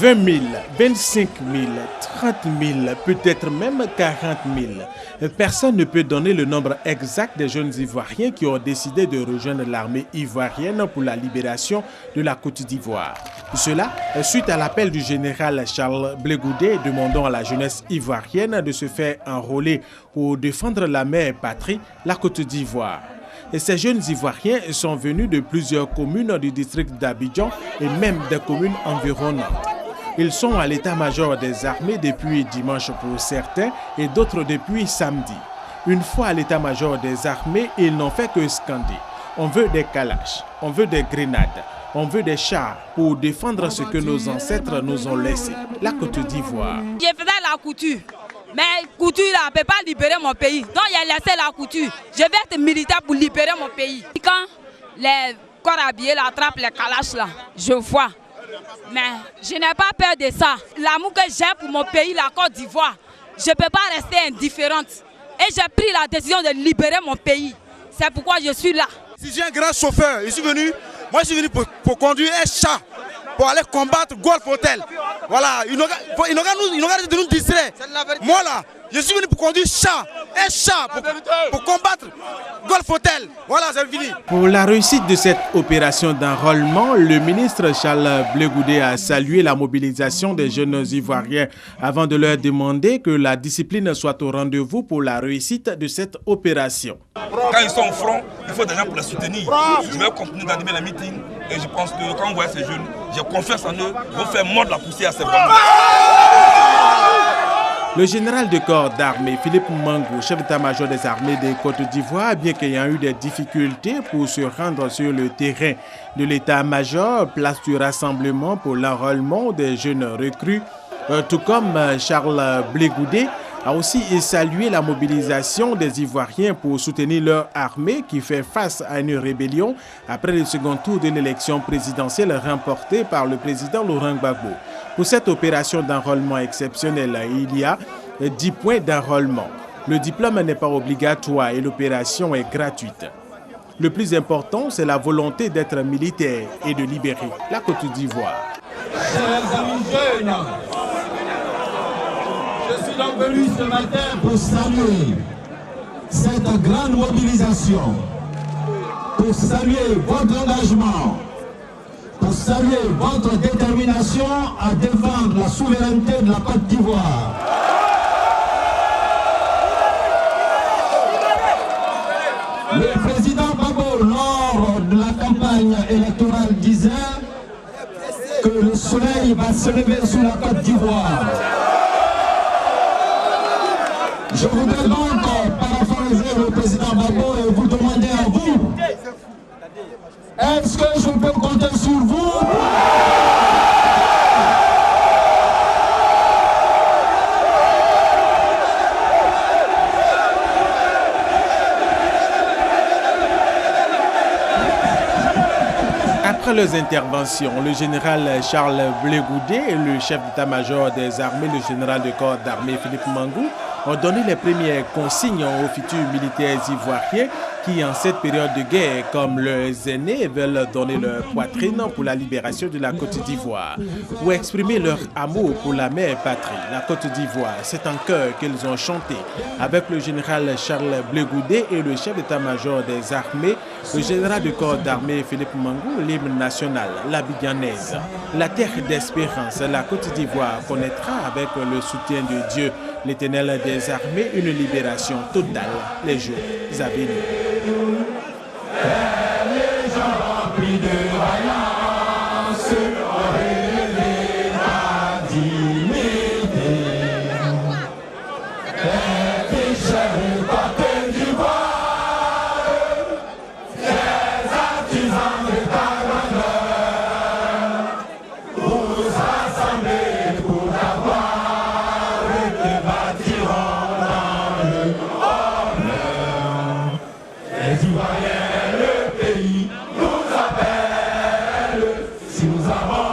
20 000, 25 000, 30 000, peut-être même 40 000. Personne ne peut donner le nombre exact des jeunes Ivoiriens qui ont décidé de rejoindre l'armée ivoirienne pour la libération de la Côte d'Ivoire. Cela suite à l'appel du général Charles Blé Goudé demandant à la jeunesse ivoirienne de se faire enrôler pour défendre la mère patrie, la Côte d'Ivoire. Et ces jeunes Ivoiriens sont venus de plusieurs communes du district d'Abidjan et même des communes environnantes. Ils sont à l'état-major des armées depuis dimanche pour certains et d'autres depuis samedi. Une fois à l'état-major des armées, ils n'ont fait que scander. On veut des calachs, on veut des grenades, on veut des chars pour défendre ce que nos ancêtres nous ont laissé, la Côte d'Ivoire. Je faisais la couture. Mais couture là, ne peut pas libérer mon pays. Donc j'ai laissé la couture. Je vais être militaire pour libérer mon pays. Quand les corps habillés attrapent les calachs là, je vois. Mais je n'ai pas peur de ça. L'amour que j'ai pour mon pays, la Côte d'Ivoire, je ne peux pas rester indifférente. Et j'ai pris la décision de libérer mon pays. C'est pourquoi je suis là. Si j'ai un grand chauffeur, je suis venu pour conduire un chat, pour aller combattre Golf Hotel. Voilà, il n'aura de nous distraire. Moi là, je suis venu pour conduire un chat pour combattre Golf Hotel. Voilà, c'est fini. Pour la réussite de cette opération d'enrôlement, le ministre Charles Blé Goudé a salué la mobilisation des jeunes Ivoiriens avant de leur demander que la discipline soit au rendez-vous pour la réussite de cette opération. Quand ils sont au front, il faut des gens pour les soutenir. Je vais continuer d'animer les meetings et je pense que quand on voit ces jeunes, j'ai confiance en eux, ils vont faire mordre la poussière à ces bandits. Le général de corps d'armée Philippe Mangou, chef d'état-major des armées de Côte d'Ivoire, bien qu'il y ait eu des difficultés pour se rendre sur le terrain de l'état-major, place du rassemblement pour l'enrôlement des jeunes recrues, tout comme Charles Blé Goudé, a aussi salué la mobilisation des Ivoiriens pour soutenir leur armée qui fait face à une rébellion après le second tour de l'élection présidentielle remportée par le président Laurent Gbagbo. Pour cette opération d'enrôlement exceptionnelle, il y a 10 points d'enrôlement. Le diplôme n'est pas obligatoire et l'opération est gratuite. Le plus important, c'est la volonté d'être militaire et de libérer la Côte d'Ivoire. Chers amis jeunes, je suis donc venu ce matin pour saluer cette grande mobilisation, pour saluer votre engagement, pour saluer votre détermination à défendre la souveraineté de la Côte d'Ivoire. Le président Gbagbo, lors de la campagne électorale, disait que le soleil va se lever sur la Côte d'Ivoire. Je voudrais donc paraphraser le président Gbagbo et vous demander à vous, est-ce que je peux compter sur vous? Après leurs interventions, le général Charles Blé Goudé et le chef d'état-major des armées, le général de corps d'armée Philippe Mangou, ont donné les premières consignes aux futurs militaires ivoiriens qui, en cette période de guerre, comme leurs aînés, veulent donner leur poitrine pour la libération de la Côte d'Ivoire. Pour exprimer leur amour pour la mère patrie, la Côte d'Ivoire, c'est en chœur qu'ils ont chanté avec le général Charles Blé Goudé et le chef d'état-major des armées, le général de corps d'armée Philippe Mangou, l'hymne national, l'Abidjanaise. La terre d'espérance, la Côte d'Ivoire connaîtra avec le soutien de Dieu, l'Éternel des armées, une libération totale les jours à venir. Le pays nous appelle, si nous avons